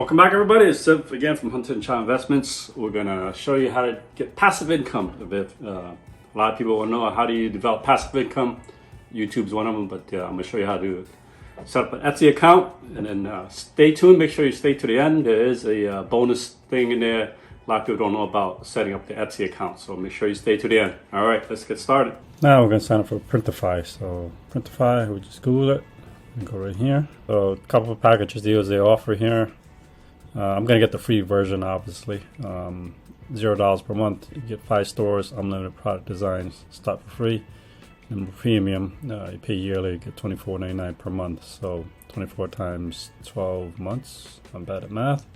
Welcome back, everybody. It's Sid again from Hunter and Chavy Investments. We're gonna show you how to get passive income. A lot of people want to know how do you develop passive income. YouTube's one of them, but I'm gonna show you how to set up an Etsy account. And then stay tuned. Make sure you stay to the end. There is a bonus thing in there. A lot of people don't know about setting up the Etsy account, so make sure you stay to the end. All right, let's get started. Now we're gonna sign up for Printify. So Printify, we just Google it and go right here. So a couple of packages deals they offer here. I'm gonna get the free version, obviously. $0 per month. You get 5 stores, unlimited product designs, start for free. And premium, you pay yearly, you get $24.99 per month. So 24 times 12 months. I'm bad at math.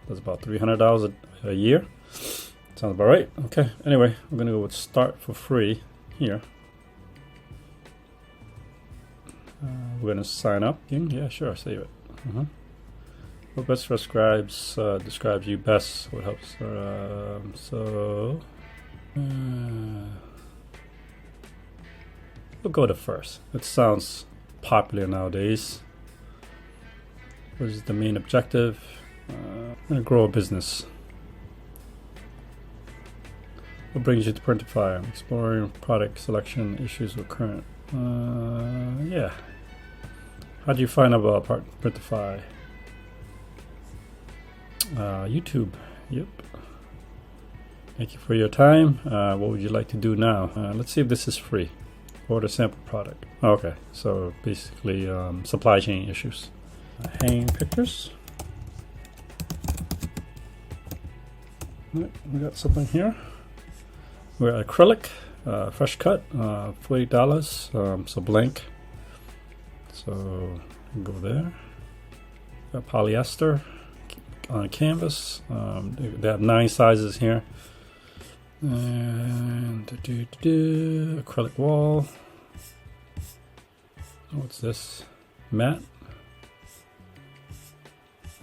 That's about $300 a year. Sounds about right. Okay. Anyway, I'm gonna go with start for free here. We're gonna sign up. Yeah, sure. Save it. What best describes you best? What helps? We'll go to first. It sounds popular nowadays. What is the main objective? I'm gonna grow a business. What brings you to Printify? I'm exploring product selection issues with current. Yeah. How do you find out about Printify? YouTube. Yep. Thank you for your time. What would you like to do now? Let's see if this is free. Order sample product. Okay, so basically supply chain issues. Hanging pictures. We got something here. We're acrylic, fresh cut, $40. So blank. So go there. Got polyester. On canvas, they have 9 sizes here, and acrylic wall. What's this? Matte.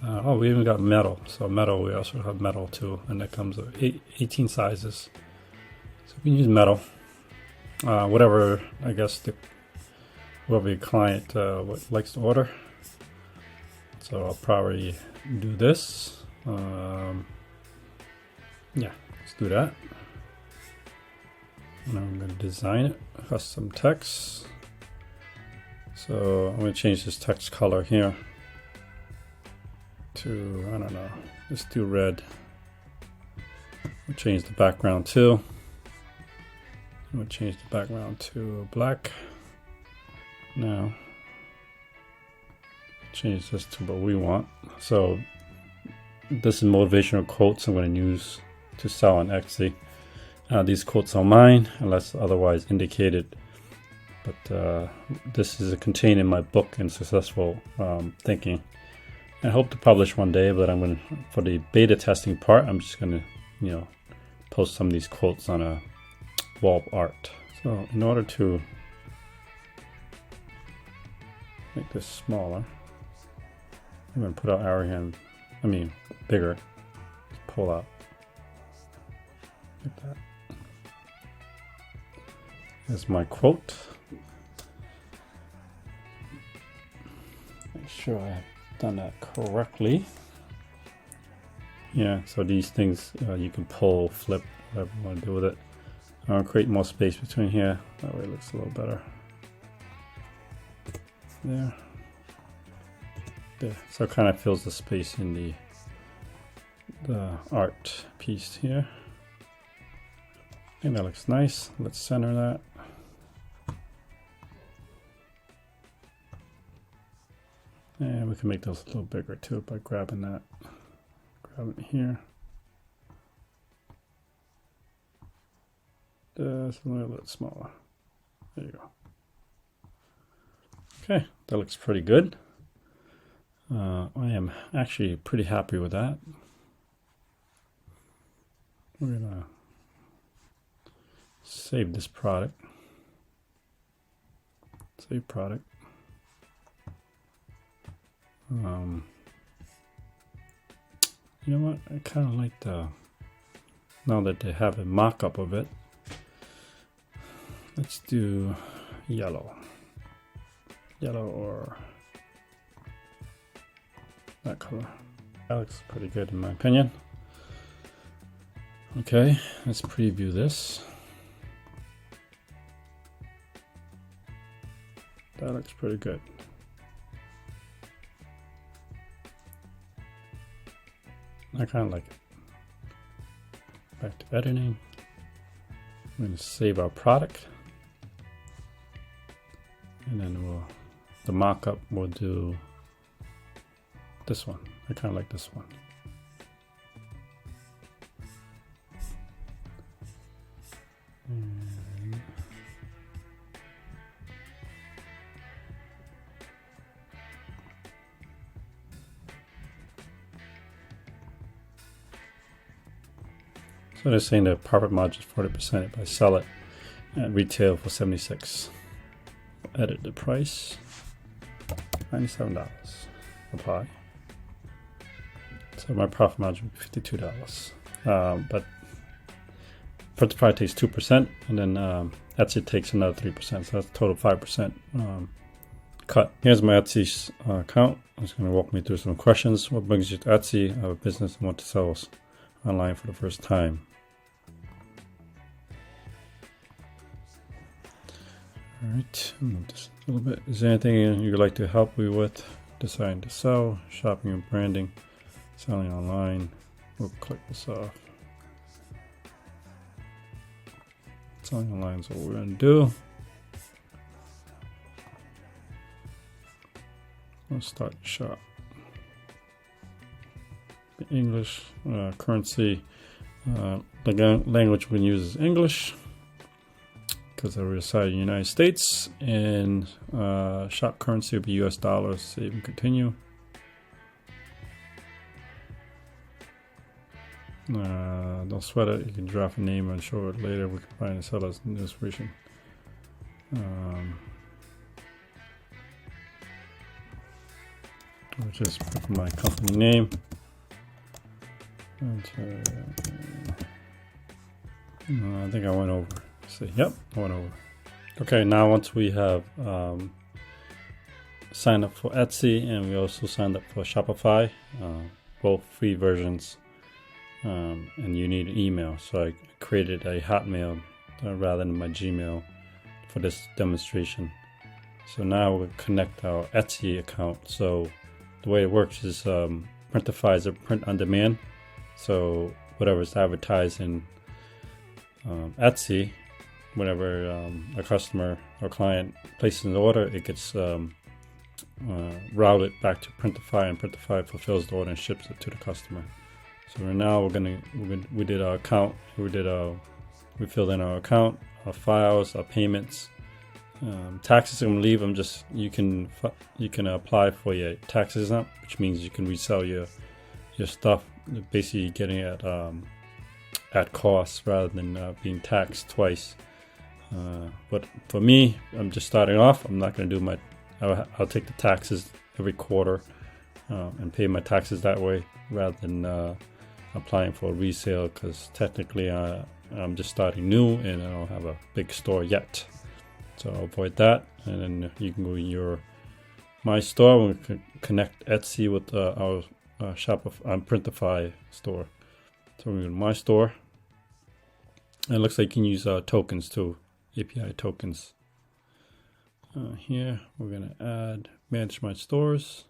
Oh, we even got metal. So metal, we also have metal too, and that comes with 18 sizes. So we can use metal. Whatever, I guess whoever your client likes to order. So I'll probably do this. Yeah, let's do that. And I'm going to design it, custom text. So I'm going to change this text color here to, I don't know, let's do red. We'll change the background too. We'll change the background to black. Now, change this to what we want. So this is motivational quotes I'm going to use to sell on Etsy. These quotes are mine unless otherwise indicated, but this is contained in my book in Successful Thinking. I hope to publish one day, but I'm going to, for the beta testing part, I'm just going to post some of these quotes on a wall art. So in order to make this smaller, I'm going to put out arrow hand, bigger, pull out, like that. Here's my quote. Make sure I have done that correctly. Yeah, so these things you can pull, flip, whatever you want to do with it. I'm going to create more space between here, that way it looks a little better. There. There. So it kind of fills the space in the art piece here. I think that looks nice. Let's center that. And we can make those a little bigger too by grabbing that. Grab it here. Just a little bit smaller. There you go. Okay, that looks pretty good. I am actually pretty happy with that. We're gonna save this product. Save product. You know what? I kind of like now that they have a mock-up of it. Let's do yellow. Yellow or that color. That looks pretty good in my opinion. Okay, let's preview this. That looks pretty good. I kind of like it. Back to editing. I'm going to save our product. And then the mock-up we'll do this one. I kind of like this one. And so they're saying the profit margin is 40% if I sell it at retail for $76. Edit the price, $97. Apply. So my profit margin would be $52. But Printify takes 2%, and then Etsy takes another 3%. So that's a total 5% cut. Here's my Etsy account. It's going to walk me through some questions. What brings you to Etsy? I have a business and want to sell online for the first time. All right, move this a little bit. Is there anything you'd like to help me with? Deciding to sell, shopping and branding, selling online. We'll click this off. Selling online is what we're going to do. Let's start the shop. English, currency, the language we can use is English, because I reside in the United States, and shop currency will be US dollars. Save and continue. Don't sweat it. You can draft a name and show it later. We can find a seller's illustration. I'll just put my company name. I think I went over. See, yep, I went over. Okay, now once we have signed up for Etsy, and we also signed up for Shopify, both free versions, and you need an email. So I created a Hotmail rather than my Gmail for this demonstration. So now we'll connect our Etsy account. So the way it works is Printify is a print on demand. So whatever's advertised in Etsy, whenever a customer or client places an order, it gets routed back to Printify, and Printify fulfills the order and ships it to the customer. So right now we did our account. We filled in our account, our files, our payments. Taxes, I'm gonna leave them. Just you can apply for your taxes up, which means you can resell your stuff, basically getting it at cost rather than being taxed twice. But for me, I'm just starting off. I'm not going to do I'll take the taxes every quarter and pay my taxes that way rather than applying for a resale, because technically I'm just starting new and I don't have a big store yet. So I'll avoid that, and then you can go in your My Store. We can connect Etsy with our Shopify Printify store. So we're in My Store. And it looks like you can use tokens too, API tokens. Here we're going to manage my stores,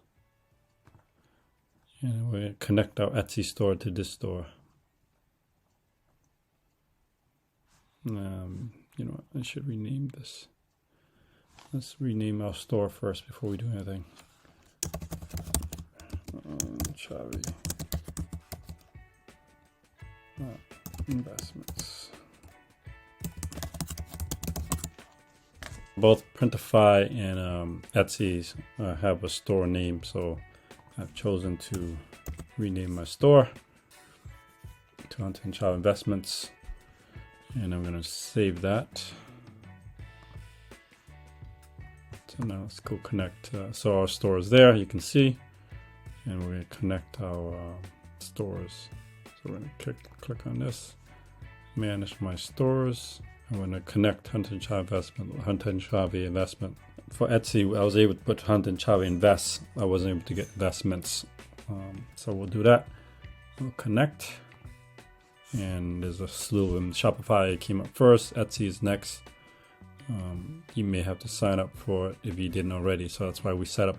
and we're going to connect our Etsy store to this store. You know what, I should rename this. Let's rename our store first before we do anything. Chavy investments. Both Printify and Etsy have a store name, so I've chosen to rename my store to Hunter and Chavy Investments, and I'm going to save that. So now let's go connect. So our store is there, you can see, and we're going to connect our stores. So we're going to click on this, manage my stores. I'm going to connect Hunter and Chavy Investment with Hunter and Chavy Investment. For Etsy, I was able to put Hunter and Chavy Invest. I wasn't able to get investments So we'll do that. We'll connect, and there's a slew of them. Shopify came up first, Etsy is next. You may have to sign up for it if you didn't already, so that's why we set up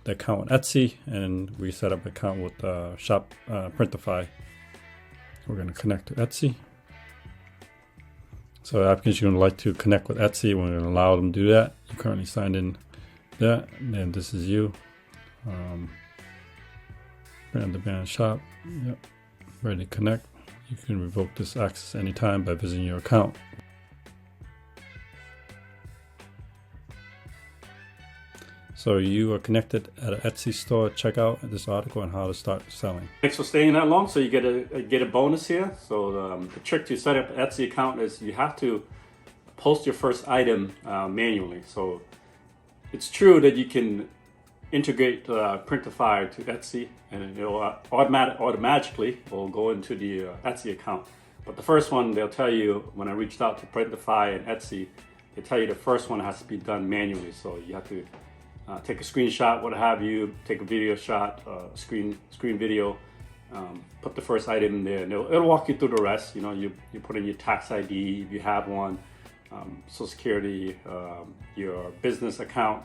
the account with Etsy, and we set up an account with Printify. We're going to connect to Etsy. So applicants, you're going to like to connect with Etsy, we're going to allow them to do that. You currently signed in that, and then this is you. Brand the band shop. Yep. Ready to connect. You can revoke this access anytime by visiting your account. So you are connected at an Etsy store. Check out this article on how to start selling. Thanks for staying that long. So you get a bonus here. So the trick to set up an Etsy account is you have to post your first item manually. So it's true that you can integrate Printify to Etsy, and it'll automatically will go into the Etsy account. But the first one, they'll tell you, when I reached out to Printify and Etsy, they tell you the first one has to be done manually. So you have to take a screenshot, what have you, take a video shot, screen video, put the first item in there, and it'll walk you through the rest. You know, you put in your tax ID if you have one, Social Security, your business account.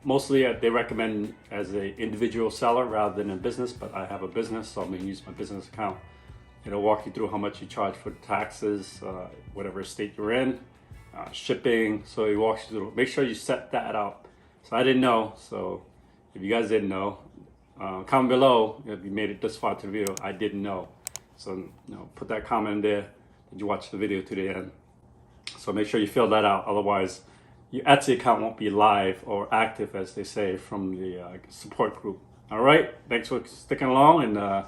Mostly they recommend as an individual seller rather than a business, but I have a business, so I'm going to use my business account. It'll walk you through how much you charge for taxes, whatever state you're in, shipping. So it walks you through. Make sure you set that up. So I didn't know. So if you guys didn't know, comment below if you made it this far to the video. I didn't know. So put that comment in there. Did you watch the video to the end? So make sure you fill that out. Otherwise, your Etsy account won't be live or active, as they say, from the support group. All right, thanks for sticking along, and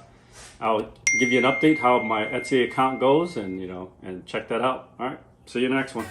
I'll give you an update how my Etsy account goes, and and check that out. All right, see you in the next one.